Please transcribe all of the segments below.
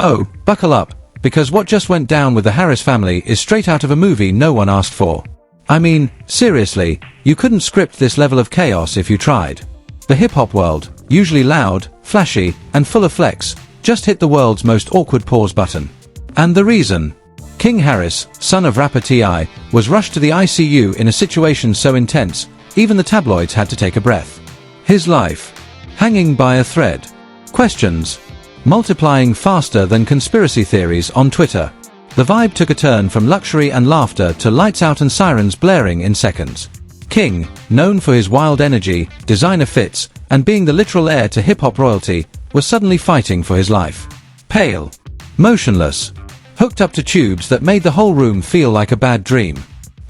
Oh, buckle up, because what just went down with the Harris family is straight out of a movie no one asked for. I mean, seriously, you couldn't script this level of chaos if you tried. The hip-hop world, usually loud, flashy, and full of flex, just hit the world's most awkward pause button. And the reason? King Harris, son of rapper T.I., was rushed to the ICU in a situation so intense, even the tabloids had to take a breath. His life, hanging by a thread. Questions multiplying faster than conspiracy theories on Twitter. The vibe took a turn from luxury and laughter to lights out and sirens blaring in seconds. King, known for his wild energy, designer fits, and being the literal heir to hip-hop royalty, was suddenly fighting for his life. Pale, motionless, hooked up to tubes that made the whole room feel like a bad dream.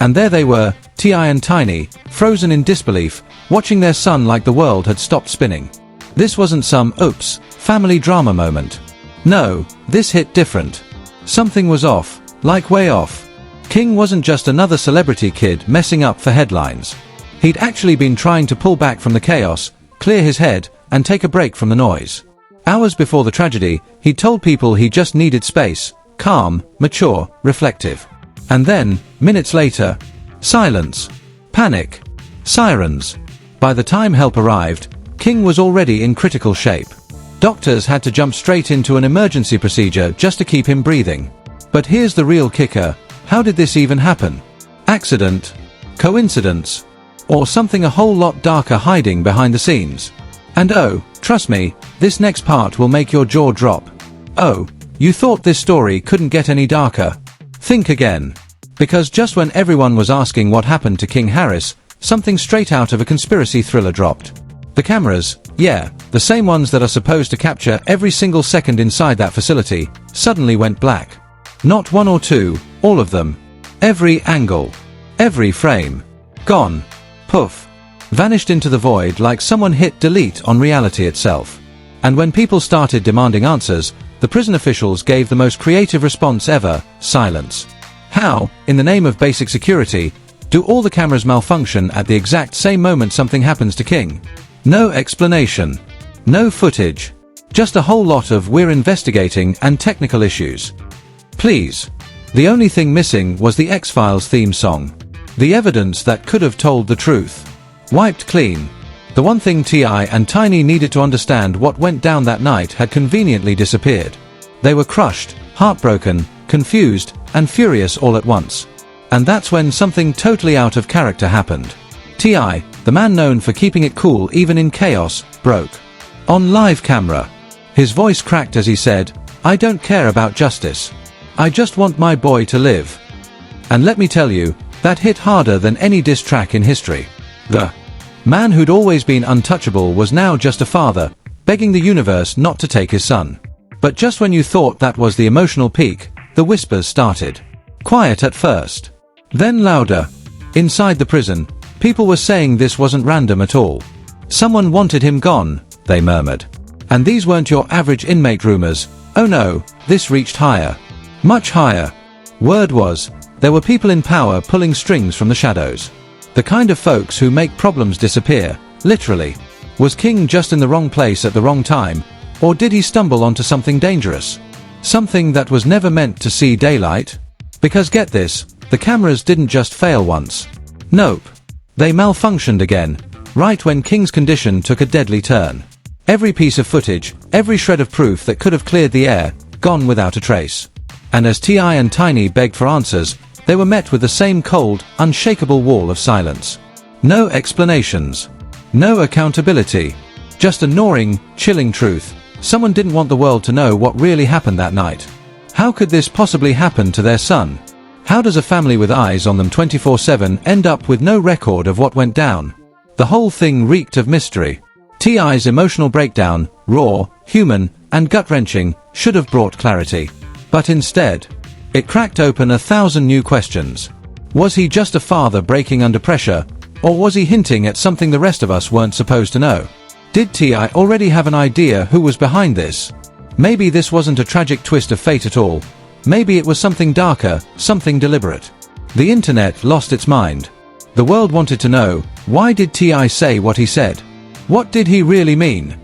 And there they were, T.I. and Tiny, frozen in disbelief, watching their son like the world had stopped spinning. This wasn't some, oops, family drama moment. No, this hit different. Something was off, like way off. King wasn't just another celebrity kid messing up for headlines. He'd actually been trying to pull back from the chaos, clear his head, and take a break from the noise. Hours before the tragedy, he'd told people he just needed space, calm, mature, reflective. And then, minutes later, silence, panic, sirens. By the time help arrived, King was already in critical shape. Doctors had to jump straight into an emergency procedure just to keep him breathing. But here's the real kicker. How did this even happen? Accident? Coincidence? Or something a whole lot darker hiding behind the scenes? And oh, trust me, this next part will make your jaw drop. Oh, you thought this story couldn't get any darker? Think again. Because just when everyone was asking what happened to King Harris, something straight out of a conspiracy thriller dropped. The cameras, yeah, the same ones that are supposed to capture every single second inside that facility, suddenly went black. Not one or two, all of them. Every angle. Every frame. Gone. Poof. Vanished into the void like someone hit delete on reality itself. And when people started demanding answers, the prison officials gave the most creative response ever: silence. How, in the name of basic security, do all the cameras malfunction at the exact same moment something happens to King? No explanation. No footage. Just a whole lot of "we're investigating" and technical issues. Please. The only thing missing was the X-Files theme song. The evidence that could have told the truth. Wiped clean. The one thing T.I. and Tiny needed to understand what went down that night had conveniently disappeared. They were crushed, heartbroken, confused, and furious all at once. And that's when something totally out of character happened. T.I., the man known for keeping it cool even in chaos, broke. On live camera. His voice cracked as he said, "I don't care about justice. I just want my boy to live." And let me tell you, that hit harder than any diss track in history. The man who'd always been untouchable was now just a father, begging the universe not to take his son. But just when you thought that was the emotional peak, the whispers started. Quiet at first. Then louder. Inside the prison, people were saying this wasn't random at all. Someone wanted him gone, they murmured. And these weren't your average inmate rumors. Oh no, this reached higher. Much higher. Word was, there were people in power pulling strings from the shadows. The kind of folks who make problems disappear, literally. Was King just in the wrong place at the wrong time, or did he stumble onto something dangerous? Something that was never meant to see daylight? Because get this, the cameras didn't just fail once. Nope. They malfunctioned again, right when King's condition took a deadly turn. Every piece of footage, every shred of proof that could have cleared the air, gone without a trace. And as T.I. and Tiny begged for answers, they were met with the same cold, unshakable wall of silence. No explanations. No accountability. Just a gnawing, chilling truth. Someone didn't want the world to know what really happened that night. How could this possibly happen to their son? How does a family with eyes on them 24/7 end up with no record of what went down? The whole thing reeked of mystery. T.I.'s emotional breakdown, raw, human, and gut-wrenching, should have brought clarity. But instead, it cracked open 1,000 new questions. Was he just a father breaking under pressure, or was he hinting at something the rest of us weren't supposed to know? Did T.I. already have an idea who was behind this? Maybe this wasn't a tragic twist of fate at all. Maybe it was something darker, something deliberate. The internet lost its mind. The world wanted to know, why did T.I. say what he said? What did he really mean?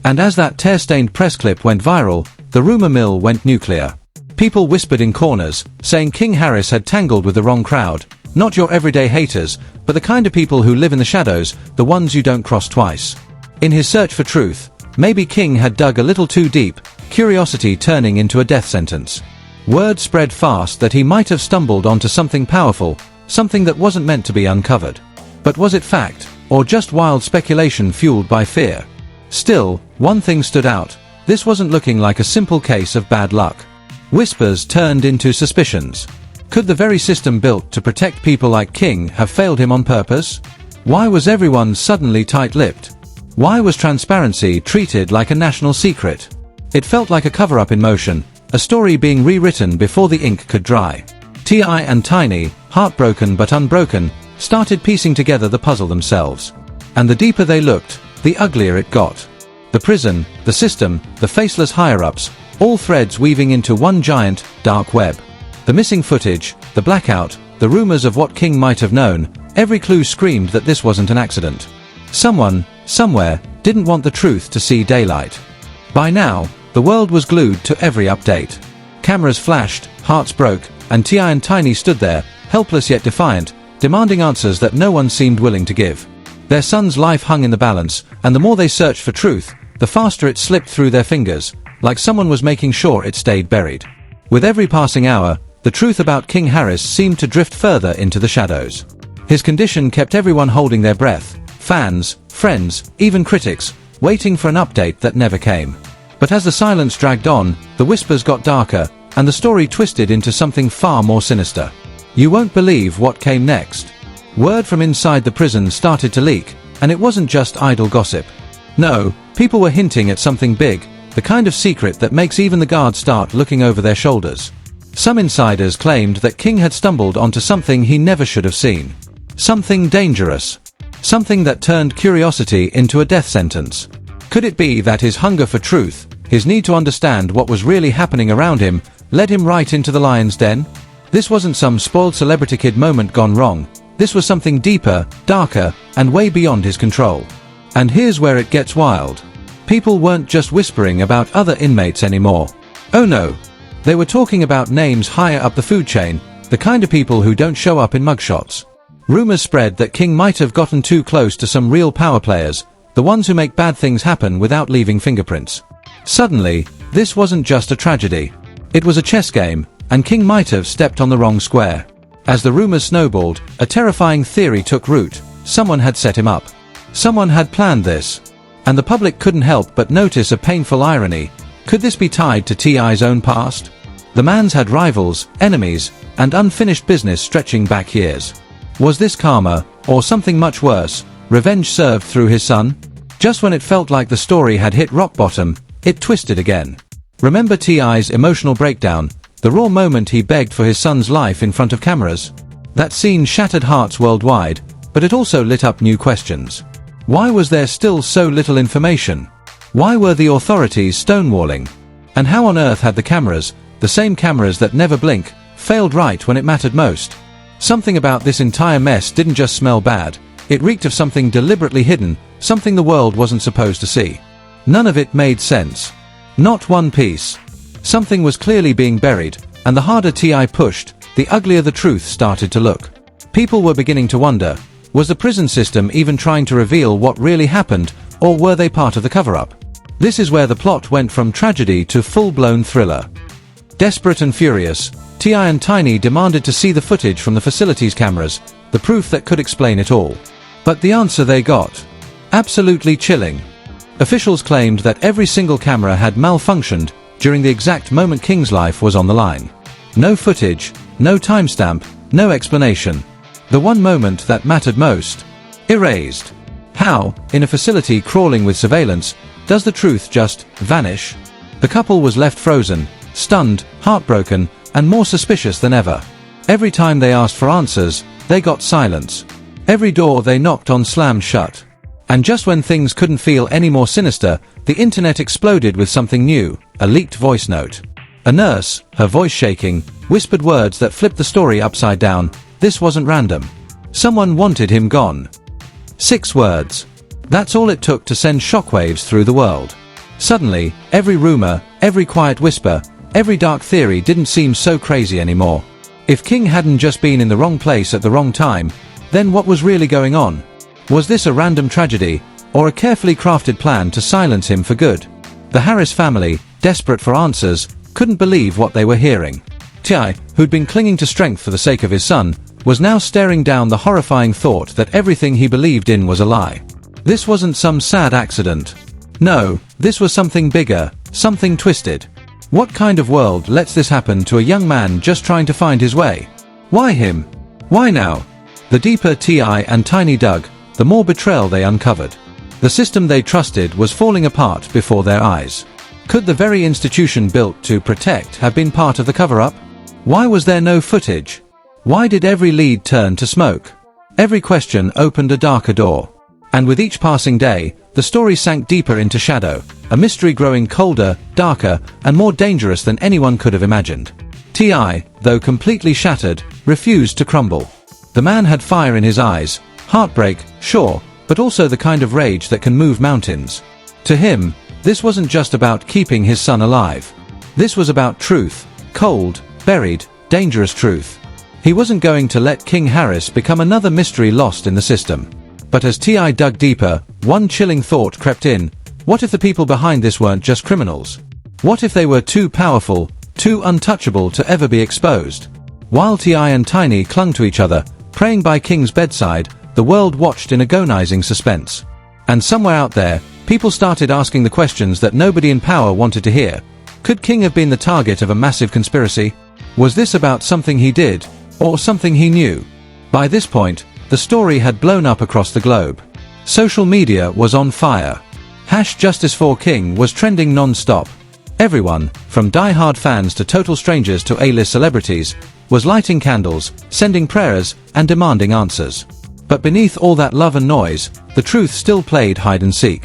And as that tear-stained press clip went viral, the rumor mill went nuclear. People whispered in corners, saying King Harris had tangled with the wrong crowd. Not your everyday haters, but the kind of people who live in the shadows, the ones you don't cross twice. In his search for truth, maybe King had dug a little too deep, curiosity turning into a death sentence. Word spread fast that he might have stumbled onto something powerful, something that wasn't meant to be uncovered. But was it fact, or just wild speculation fueled by fear? Still, one thing stood out. This wasn't looking like a simple case of bad luck. Whispers turned into suspicions. Could the very system built to protect people like King have failed him on purpose? Why was everyone suddenly tight-lipped? Why was transparency treated like a national secret? It felt like a cover-up in motion, a story being rewritten before the ink could dry. T.I. and Tiny, heartbroken but unbroken, started piecing together the puzzle themselves. And the deeper they looked, the uglier it got. The prison, the system, the faceless higher-ups, all threads weaving into one giant, dark web. The missing footage, the blackout, the rumors of what King might have known, every clue screamed that this wasn't an accident. Someone, somewhere, didn't want the truth to see daylight. By now, the world was glued to every update. Cameras flashed, hearts broke, and T.I. and Tiny stood there, helpless yet defiant, demanding answers that no one seemed willing to give. Their son's life hung in the balance, and the more they searched for truth, the faster it slipped through their fingers, like someone was making sure it stayed buried. With every passing hour, the truth about King Harris seemed to drift further into the shadows. His condition kept everyone holding their breath, fans, friends, even critics, waiting for an update that never came. But as the silence dragged on, the whispers got darker, and the story twisted into something far more sinister. You won't believe what came next. Word from inside the prison started to leak, and it wasn't just idle gossip. No, people were hinting at something big, the kind of secret that makes even the guards start looking over their shoulders. Some insiders claimed that King had stumbled onto something he never should have seen. Something dangerous. Something that turned curiosity into a death sentence. Could it be that his hunger for truth, his need to understand what was really happening around him, led him right into the lion's den? This wasn't some spoiled celebrity kid moment gone wrong. This was something deeper, darker, and way beyond his control. And here's where it gets wild. People weren't just whispering about other inmates anymore. Oh no. They were talking about names higher up the food chain, the kind of people who don't show up in mugshots. Rumors spread that King might have gotten too close to some real power players, the ones who make bad things happen without leaving fingerprints. Suddenly, this wasn't just a tragedy. It was a chess game, and King might have stepped on the wrong square. As the rumors snowballed, a terrifying theory took root. Someone had set him up. Someone had planned this. And the public couldn't help but notice a painful irony. Could this be tied to T.I.'s own past? The man's had rivals, enemies, and unfinished business stretching back years. Was this karma, or something much worse, revenge served through his son? Just when it felt like the story had hit rock bottom, it twisted again. Remember T.I.'s emotional breakdown, the raw moment he begged for his son's life in front of cameras? That scene shattered hearts worldwide, but it also lit up new questions. Why was there still so little information? Why were the authorities stonewalling? And how on earth had the cameras, the same cameras that never blink, failed right when it mattered most? Something about this entire mess didn't just smell bad, it reeked of something deliberately hidden, something the world wasn't supposed to see. None of it made sense. Not one piece. Something was clearly being buried, and the harder T.I. pushed, the uglier the truth started to look. People were beginning to wonder, was the prison system even trying to reveal what really happened, or were they part of the cover-up? This is where the plot went from tragedy to full-blown thriller. Desperate and furious, T.I. and Tiny demanded to see the footage from the facility's cameras, the proof that could explain it all. But the answer they got? Absolutely chilling. Officials claimed that every single camera had malfunctioned during the exact moment King's life was on the line. No footage, no timestamp, no explanation. The one moment that mattered most, erased. How, in a facility crawling with surveillance, does the truth just vanish? The couple was left frozen, stunned, heartbroken, and more suspicious than ever. Every time they asked for answers, they got silence. Every door they knocked on slammed shut. And just when things couldn't feel any more sinister, the internet exploded with something new, a leaked voice note. A nurse, her voice shaking, whispered words that flipped the story upside down. This wasn't random. Someone wanted him gone. 6 words. That's all it took to send shockwaves through the world. Suddenly, every rumor, every quiet whisper, every dark theory didn't seem so crazy anymore. If King hadn't just been in the wrong place at the wrong time, then what was really going on? Was this a random tragedy, or a carefully crafted plan to silence him for good? The Harris family, desperate for answers, couldn't believe what they were hearing. Ti, who'd been clinging to strength for the sake of his son, was now staring down the horrifying thought that everything he believed in was a lie. This wasn't some sad accident. No, this was something bigger, something twisted. What kind of world lets this happen to a young man just trying to find his way? Why him? Why now? The deeper Ti and Tiny dug, the more betrayal they uncovered. The system they trusted was falling apart before their eyes. Could the very institution built to protect have been part of the cover-up? Why was there no footage? Why did every lead turn to smoke? Every question opened a darker door. And with each passing day, the story sank deeper into shadow, a mystery growing colder, darker, and more dangerous than anyone could have imagined. Ti, though completely shattered, refused to crumble. The man had fire in his eyes, heartbreak, sure, but also the kind of rage that can move mountains. To him, this wasn't just about keeping his son alive. This was about truth, cold, buried, dangerous truth. He wasn't going to let King Harris become another mystery lost in the system. But as Ti dug deeper, one chilling thought crept in. What if the people behind this weren't just criminals? What if they were too powerful, too untouchable to ever be exposed? While Ti and Tiny clung to each other, praying by King's bedside, the world watched in agonizing suspense. And somewhere out there, people started asking the questions that nobody in power wanted to hear. Could King have been the target of a massive conspiracy? Was this about something he did, or something he knew? By this point, the story had blown up across the globe. Social media was on fire. #Justice4King was trending non-stop. Everyone, from die-hard fans to total strangers to A-list celebrities, was lighting candles, sending prayers, and demanding answers. But beneath all that love and noise, the truth still played hide-and-seek.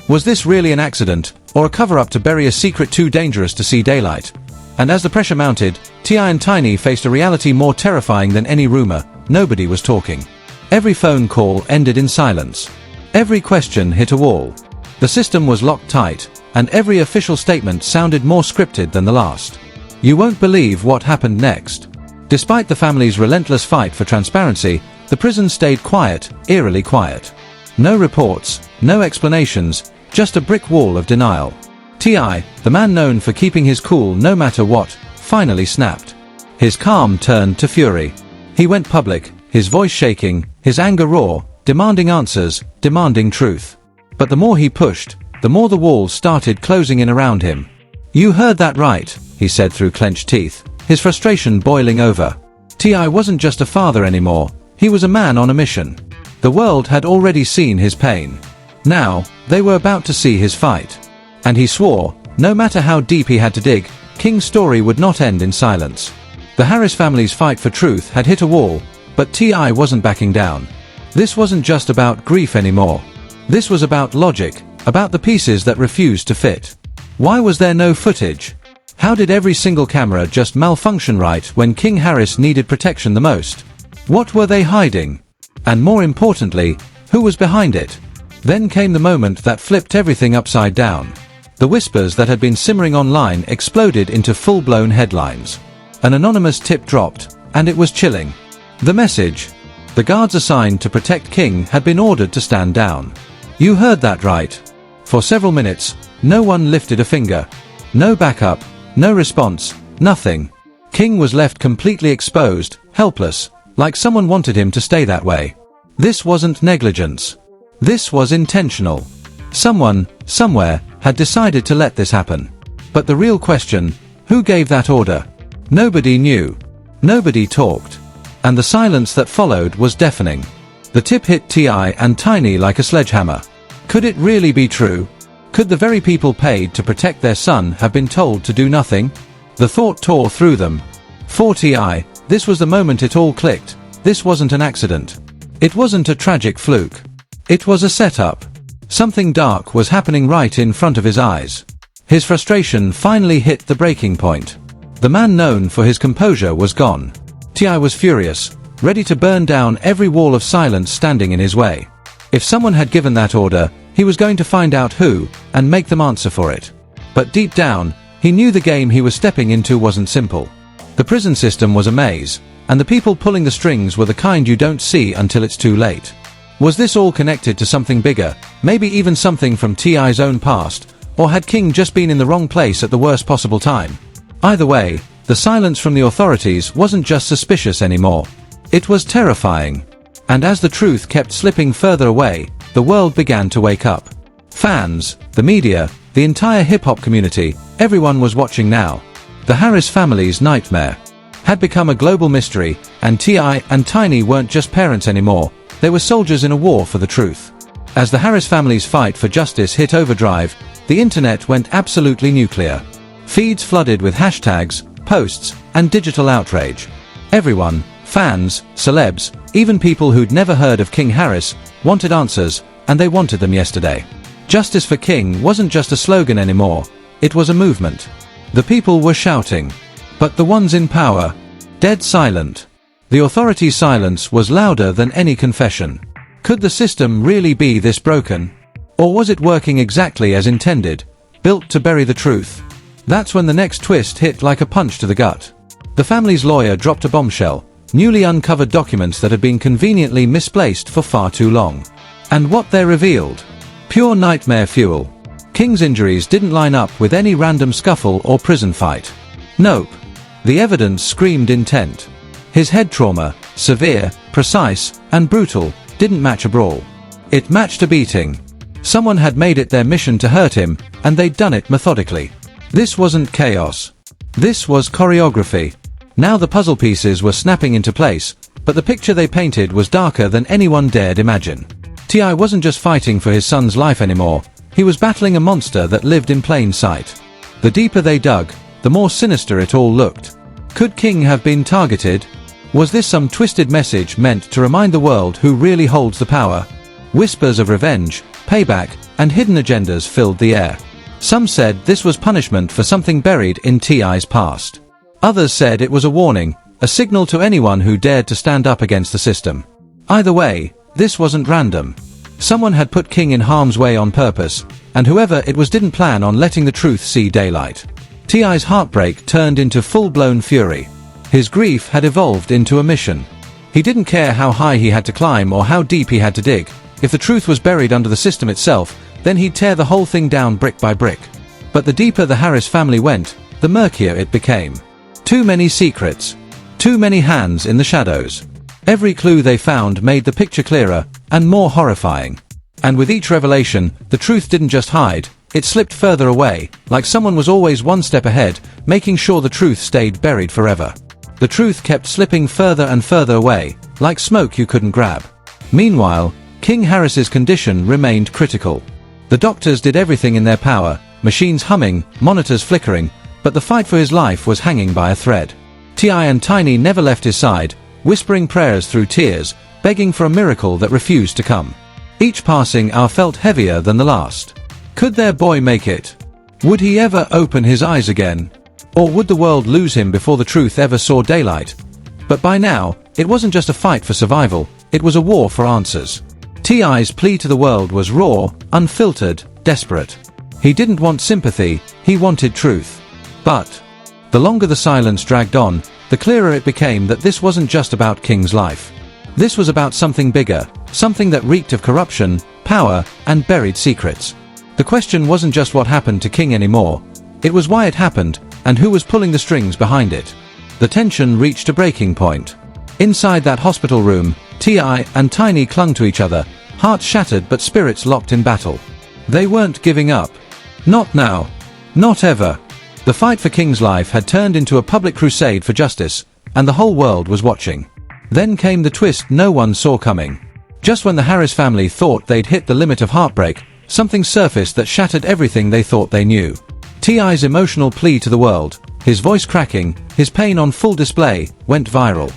Was this really an accident, or a cover-up to bury a secret too dangerous to see daylight? And as the pressure mounted, Ti and Tiny faced a reality more terrifying than any rumor. Nobody was talking. Every phone call ended in silence. Every question hit a wall. The system was locked tight, and every official statement sounded more scripted than the last. You won't believe what happened next. Despite the family's relentless fight for transparency, the prison stayed quiet, eerily quiet. No reports, no explanations, just a brick wall of denial. Ti, the man known for keeping his cool no matter what, finally snapped. His calm turned to fury. He went public, his voice shaking, his anger raw, demanding answers, demanding truth. But the more he pushed, the more the walls started closing in around him. "You heard that right," he said through clenched teeth, his frustration boiling over. Ti wasn't just a father anymore, he was a man on a mission. The world had already seen his pain. Now, they were about to see his fight. And he swore, no matter how deep he had to dig, King's story would not end in silence. The Harris family's fight for truth had hit a wall, but Ti wasn't backing down. This wasn't just about grief anymore. This was about logic, about the pieces that refused to fit. Why was there no footage? How did every single camera just malfunction right when King Harris needed protection the most? What were they hiding? And more importantly, who was behind it? Then came the moment that flipped everything upside down. The whispers that had been simmering online exploded into full-blown headlines. An anonymous tip dropped, and it was chilling. The message: the guards assigned to protect King had been ordered to stand down. You heard that right. For several minutes, no one lifted a finger. No backup, no response, nothing. King was left completely exposed, helpless, like someone wanted him to stay that way. This wasn't negligence. This was intentional. Someone, somewhere, had decided to let this happen. But the real question: who gave that order? Nobody knew. Nobody talked. And the silence that followed was deafening. The tip hit Ti and Tiny like a sledgehammer. Could it really be true? Could the very people paid to protect their son have been told to do nothing? The thought tore through them. For Ti, this was the moment it all clicked. This wasn't an accident. It wasn't a tragic fluke. It was a setup. Something dark was happening right in front of his eyes. His frustration finally hit the breaking point. The man known for his composure was gone. Ti was furious, ready to burn down every wall of silence standing in his way. If someone had given that order, He was going to find out who, and make them answer for it. But deep down, he knew the game he was stepping into wasn't simple. The prison system was a maze, and the people pulling the strings were the kind you don't see until it's too late. Was this all connected to something bigger, maybe even something from T.I.'s own past, or had King just been in the wrong place at the worst possible time? Either way, the silence from the authorities wasn't just suspicious anymore. It was terrifying. And as the truth kept slipping further away, the world began to wake up. Fans, the media, the entire hip-hop community, everyone was watching now. The Harris family's nightmare had become a global mystery, and T.I. and Tiny weren't just parents anymore, they were soldiers in a war for the truth. As the Harris family's fight for justice hit overdrive, the internet went absolutely nuclear. Feeds flooded with hashtags, posts, and digital outrage. Everyone, fans, celebs, even people who'd never heard of King Harris, wanted answers, and they wanted them yesterday. Justice for King wasn't just a slogan anymore, it was a movement. The people were shouting. But the ones in power, dead silent. The authorities' silence was louder than any confession. Could the system really be this broken? Or was it working exactly as intended, built to bury the truth? That's when the next twist hit like a punch to the gut. The family's lawyer dropped a bombshell, newly uncovered documents that had been conveniently misplaced for far too long. And what they revealed? Pure nightmare fuel. King's injuries didn't line up with any random scuffle or prison fight. Nope. The evidence screamed intent. His head trauma, severe, precise, and brutal, didn't match a brawl. It matched a beating. Someone had made it their mission to hurt him, and they'd done it methodically. This wasn't chaos. This was choreography. Now the puzzle pieces were snapping into place, but the picture they painted was darker than anyone dared imagine. T.I. wasn't just fighting for his son's life anymore, he was battling a monster that lived in plain sight. The deeper they dug, the more sinister it all looked. Could King have been targeted? Was this some twisted message meant to remind the world who really holds the power? Whispers of revenge, payback, and hidden agendas filled the air. Some said this was punishment for something buried in T.I.'s past. Others said it was a warning, a signal to anyone who dared to stand up against the system. Either way, this wasn't random. Someone had put King in harm's way on purpose, and whoever it was didn't plan on letting the truth see daylight. T.I.'s heartbreak turned into full-blown fury. His grief had evolved into a mission. He didn't care how high he had to climb or how deep he had to dig. If the truth was buried under the system itself, then he'd tear the whole thing down brick by brick. But the deeper the Harris family went, the murkier it became. Too many secrets. Too many hands in the shadows. Every clue they found made the picture clearer, and more horrifying. And with each revelation, the truth didn't just hide, it slipped further away, like someone was always one step ahead, making sure the truth stayed buried forever. The truth kept slipping further and further away, like smoke you couldn't grab. Meanwhile, King Harris's condition remained critical. The doctors did everything in their power, machines humming, monitors flickering, but the fight for his life was hanging by a thread. T.I. and Tiny never left his side, whispering prayers through tears, begging for a miracle that refused to come. Each passing hour felt heavier than the last. Could their boy make it? Would he ever open his eyes again? Or would the world lose him before the truth ever saw daylight? But by now, it wasn't just a fight for survival, it was a war for answers. T.I.'s plea to the world was raw, unfiltered, desperate. He didn't want sympathy, he wanted truth. But the longer the silence dragged on, the clearer it became that this wasn't just about King's life. This was about something bigger, something that reeked of corruption, power, and buried secrets. The question wasn't just what happened to King anymore, it was why it happened, and who was pulling the strings behind it. The tension reached a breaking point. Inside that hospital room, T.I. and Tiny clung to each other, hearts shattered but spirits locked in battle. They weren't giving up. Not now. Not ever. The fight for King's life had turned into a public crusade for justice, and the whole world was watching. Then came the twist no one saw coming. Just when the Harris family thought they'd hit the limit of heartbreak, something surfaced that shattered everything they thought they knew. T.I.'s emotional plea to the world, his voice cracking, his pain on full display, went viral.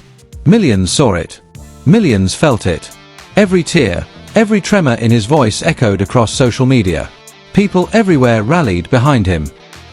Millions saw it. Millions felt it. Every tear, every tremor in his voice echoed across social media. People everywhere rallied behind him.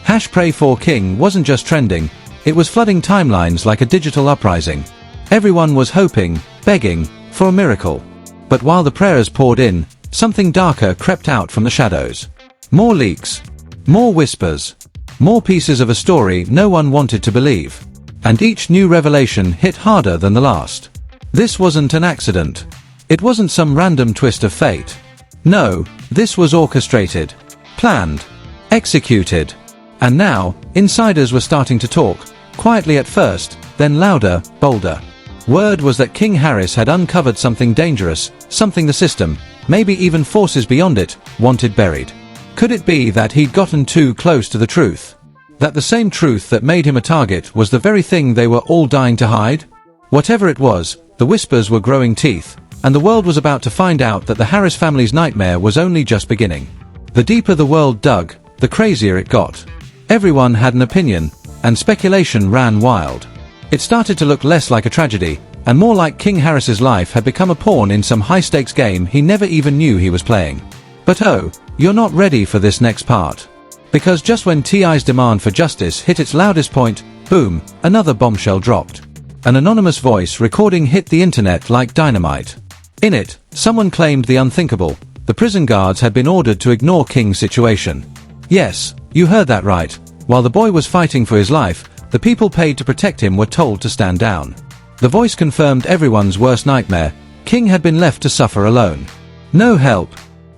#PrayForKing wasn't just trending, it was flooding timelines like a digital uprising. Everyone was hoping, begging, for a miracle. But while the prayers poured in, something darker crept out from the shadows. More leaks. More whispers. More pieces of a story no one wanted to believe. And each new revelation hit harder than the last. This wasn't an accident. It wasn't some random twist of fate. No, this was orchestrated, planned, executed. And now, insiders were starting to talk, quietly at first, then louder, bolder. Word was that King Harris had uncovered something dangerous, something the system, maybe even forces beyond it, wanted buried. Could it be that he'd gotten too close to the truth? That the same truth that made him a target was the very thing they were all dying to hide? Whatever it was, the whispers were growing teeth, and the world was about to find out that the Harris family's nightmare was only just beginning. The deeper the world dug, the crazier it got. Everyone had an opinion, and speculation ran wild. It started to look less like a tragedy, and more like King Harris's life had become a pawn in some high-stakes game he never even knew he was playing. But oh, you're not ready for this next part. Because just when T.I.'s demand for justice hit its loudest point, boom, another bombshell dropped. An anonymous voice recording hit the internet like dynamite. In it, someone claimed the unthinkable. The prison guards had been ordered to ignore King's situation. Yes, you heard that right. While the boy was fighting for his life, the people paid to protect him were told to stand down. The voice confirmed everyone's worst nightmare. King had been left to suffer alone. No help.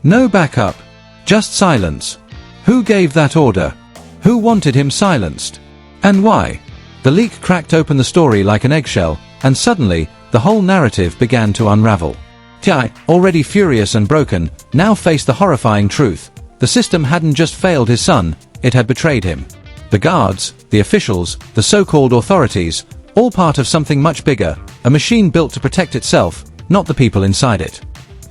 No backup. Just silence. Who gave that order? Who wanted him silenced? And why? The leak cracked open the story like an eggshell, and suddenly, the whole narrative began to unravel. T.I., already furious and broken, now faced the horrifying truth. The system hadn't just failed his son, it had betrayed him. The guards, the officials, the so-called authorities, all part of something much bigger, a machine built to protect itself, not the people inside it.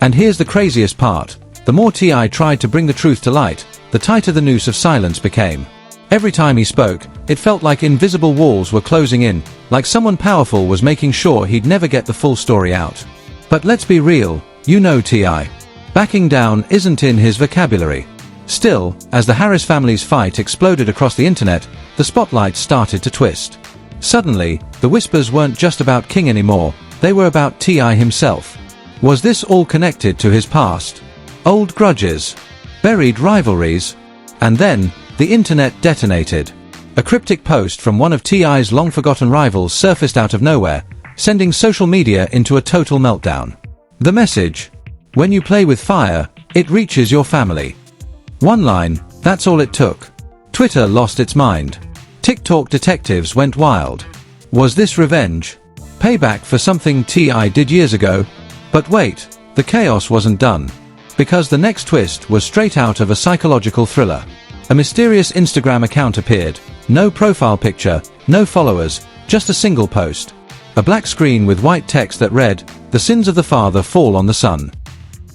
And here's the craziest part. The more T.I. tried to bring the truth to light, the tighter the noose of silence became. Every time he spoke, it felt like invisible walls were closing in, like someone powerful was making sure he'd never get the full story out. But let's be real, you know T.I. Backing down isn't in his vocabulary. Still, as the Harris family's fight exploded across the internet, the spotlight started to twist. Suddenly, the whispers weren't just about King anymore, they were about T.I. himself. Was this all connected to his past? Old grudges? Buried rivalries? And then, the internet detonated. A cryptic post from one of T.I.'s long-forgotten rivals surfaced out of nowhere, sending social media into a total meltdown. The message: when you play with fire, it reaches your family. One line, that's all it took. Twitter lost its mind. TikTok detectives went wild. Was this revenge? Payback for something T.I. did years ago? But wait, the chaos wasn't done. Because the next twist was straight out of a psychological thriller. A mysterious Instagram account appeared. No profile picture, no followers, just a single post. A black screen with white text that read, "The sins of the father fall on the son."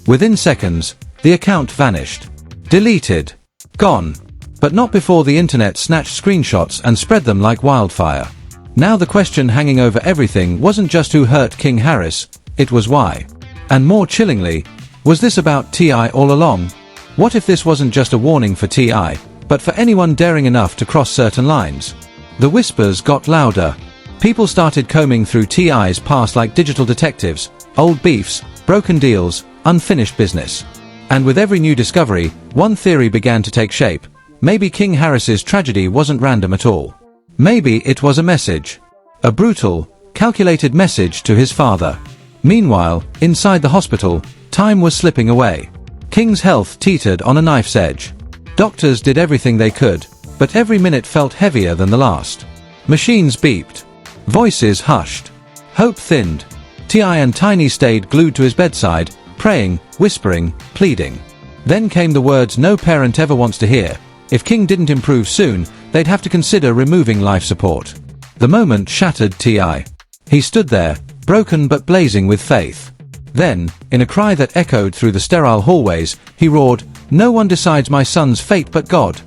Within seconds, the account vanished. Deleted. Gone. But not before the internet snatched screenshots and spread them like wildfire. Now the question hanging over everything wasn't just who hurt King Harris, it was why. And more chillingly, was this about T.I. all along? What if this wasn't just a warning for T.I., but for anyone daring enough to cross certain lines? The whispers got louder. People started combing through T.I.'s past like digital detectives, old beefs, broken deals, unfinished business. And with every new discovery, one theory began to take shape. Maybe King Harris's tragedy wasn't random at all. Maybe it was a message. A brutal, calculated message to his father. Meanwhile, inside the hospital, time was slipping away. King's health teetered on a knife's edge. Doctors did everything they could, but every minute felt heavier than the last. Machines beeped. Voices hushed. Hope thinned. T.I. and Tiny stayed glued to his bedside, praying, whispering, pleading. Then came the words no parent ever wants to hear. If King didn't improve soon, they'd have to consider removing life support. The moment shattered T.I. He stood there, broken but blazing with faith. Then, in a cry that echoed through the sterile hallways, he roared, "No one decides my son's fate but God."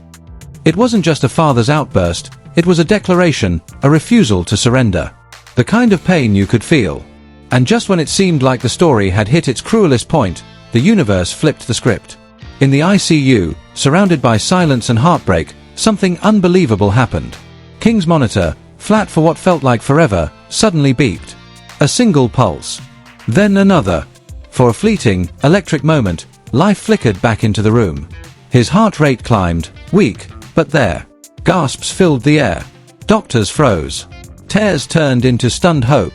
It wasn't just a father's outburst, it was a declaration, a refusal to surrender. The kind of pain you could feel. And just when it seemed like the story had hit its cruelest point, the universe flipped the script. In the ICU, surrounded by silence and heartbreak, something unbelievable happened. King's monitor, flat for what felt like forever, suddenly beeped. A single pulse. Then another. For a fleeting, electric moment, life flickered back into the room. His heart rate climbed, weak, but there. Gasps filled the air. Doctors froze. Tears turned into stunned hope.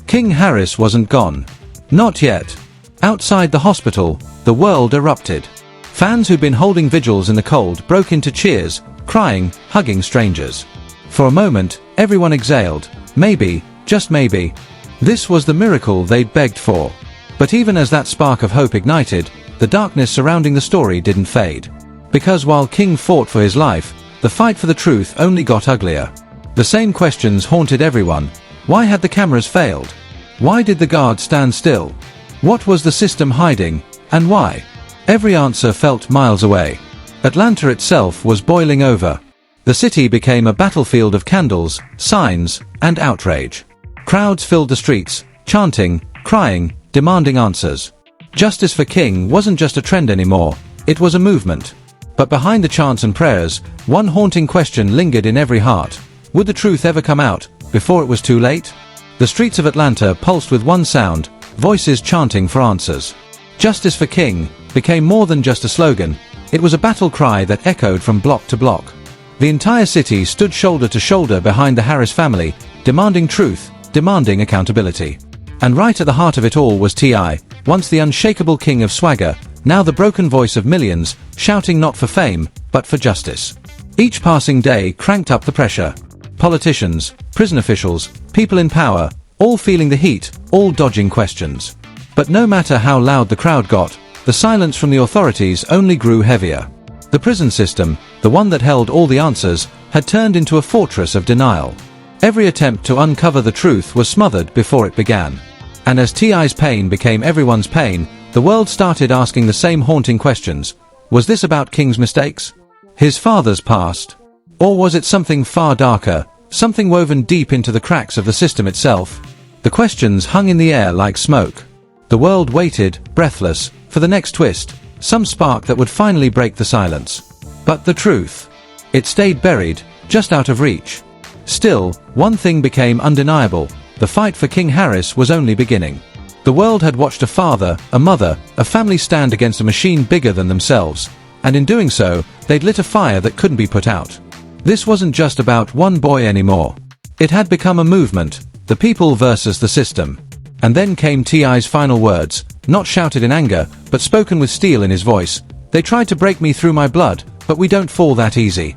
King Harris wasn't gone. Not yet. Outside the hospital, the world erupted. Fans who'd been holding vigils in the cold broke into cheers, crying, hugging strangers. For a moment, everyone exhaled. Maybe, just maybe. This was the miracle they'd begged for. But even as that spark of hope ignited, the darkness surrounding the story didn't fade. Because while King fought for his life, the fight for the truth only got uglier. The same questions haunted everyone. Why had the cameras failed? Why did the guard stand still? What was the system hiding, and why? Every answer felt miles away. Atlanta itself was boiling over. The city became a battlefield of candles, signs, and outrage. Crowds filled the streets, chanting, crying, demanding answers. Justice for King wasn't just a trend anymore, it was a movement. But behind the chants and prayers, one haunting question lingered in every heart. Would the truth ever come out, before it was too late? The streets of Atlanta pulsed with one sound, voices chanting for answers. Justice for King became more than just a slogan, it was a battle cry that echoed from block to block. The entire city stood shoulder to shoulder behind the Harris family, demanding truth, demanding accountability. And right at the heart of it all was T.I., once the unshakable king of swagger, now the broken voice of millions, shouting not for fame, but for justice. Each passing day cranked up the pressure. Politicians, prison officials, people in power, all feeling the heat, all dodging questions. But no matter how loud the crowd got, the silence from the authorities only grew heavier. The prison system, the one that held all the answers, had turned into a fortress of denial. Every attempt to uncover the truth was smothered before it began. And as T.I.'s pain became everyone's pain, the world started asking the same haunting questions. Was this about King's mistakes? His father's past? Or was it something far darker, something woven deep into the cracks of the system itself? The questions hung in the air like smoke. The world waited, breathless, for the next twist, some spark that would finally break the silence. But the truth? It stayed buried, just out of reach. Still, one thing became undeniable. The fight for King Harris was only beginning. The world had watched a father, a mother, a family stand against a machine bigger than themselves, and in doing so, they'd lit a fire that couldn't be put out. This wasn't just about one boy anymore. It had become a movement, the people versus the system. And then came T.I.'s final words, not shouted in anger, but spoken with steel in his voice. They tried to break me through my blood, but we don't fall that easy.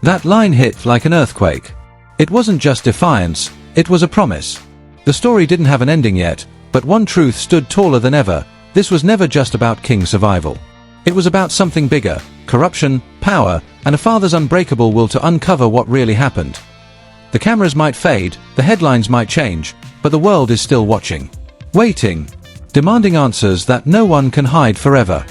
That line hit like an earthquake. It wasn't just defiance, it was a promise. The story didn't have an ending yet, but one truth stood taller than ever. This was never just about King's survival. It was about something bigger, corruption, power, and a father's unbreakable will to uncover what really happened. The cameras might fade, the headlines might change, but the world is still watching. Waiting. Demanding answers that no one can hide forever.